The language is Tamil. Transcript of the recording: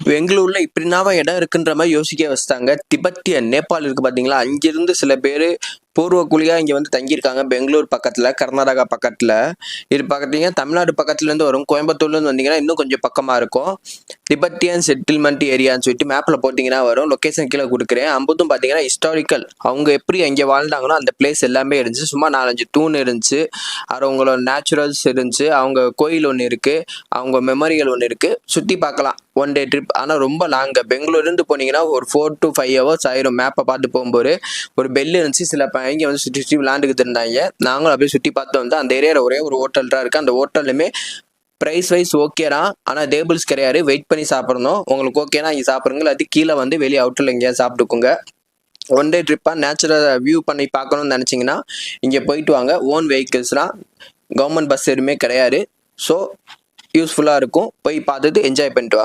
பெங்களூர்ல இப்படினாவா இடம் இருக்குன்ற மாதிரி யோசிக்க வச்சிட்டாங்க. திபெத்தியன் நேபாள் இருக்கு பாத்தீங்களா, அங்கிருந்து சில பேர் பூர்வ குடியா இங்க வந்து தங்கியிருக்காங்க. பெங்களூர் பக்கத்துல, கர்நாடகா பக்கத்துல. இது பாத்தீங்கன்னா தமிழ்நாடு பக்கத்துல இருந்து வரும். கோயம்புத்தூர்ல இருந்து வந்தீங்கன்னா இன்னும் கொஞ்சம் பக்கமா இருக்கும். திபெத்தியன் செட்டில்மெண்ட் ஏரியான்னு சொல்லிட்டு மேப்ல போட்டீங்கன்னா வரும். லொகேஷன் கீழே கொடுக்குறேன். அம்புத்தும் பாத்தீங்கன்னா ஹிஸ்டாரிக்கல், அவங்க எப்படி அங்க வாழ்ந்தாங்களோ அந்த பிளேஸ் எல்லாமே இருந்துச்சு. சும்மா 4-5 தூண் இருந்துச்சு. அவங்களோட நேச்சுரல்ஸ் இருந்துச்சு. அவங்க கோயில் ஒன்று இருக்கு, அவங்க மெமரிகள் ஒன்று இருக்கு. சுத்தி பார்க்கலாம். One day trip. ஆனால் ரொம்ப லாங்க. பெங்களூர்லேருந்து போனீங்கன்னா ஒரு 4 to 5 hours ஆயிரும். மேப்பை பார்த்து போகும்போது ஒரு பெல் இருந்துச்சு. சில பையங்க வந்து சுற்றி சுற்றி விளாண்டுக்கிட்டு இருந்தாங்க. நாங்களும் அப்படியே சுற்றி பார்த்து வந்து அந்த ஏரியாவில் ஒரே ஒரு ஹோட்டல் தான் இருக்குது. அந்த ஹோட்டலுமே ப்ரைஸ் வைஸ் ஓகேடா, ஆனால் டேபிள்ஸ் கிடையாது. வெயிட் பண்ணி சாப்பிடணும். உங்களுக்கு ஓகேனா இங்கே சாப்பிடுங்க, இல்லாட்டி கீழே வந்து வெளியே அவுட்டரில் எங்கேயாவது சாப்பிட்டுக்குங்க. ஒன் டே ட்ரிப்பாக நேச்சுரல் வியூ பண்ணி பார்க்கணும்னு நினச்சிங்கன்னா இங்கே போயிட்டு வாங்க. ஓன் வெஹிக்கிள்ஸ்லாம், கவர்மெண்ட் பஸ் எதுவுமே கிடையாது. ஸோ யூஸ்ஃபுல்லாக இருக்கும். போய் பார்த்துட்டு என்ஜாய் பண்ணிட்டு வாங்க.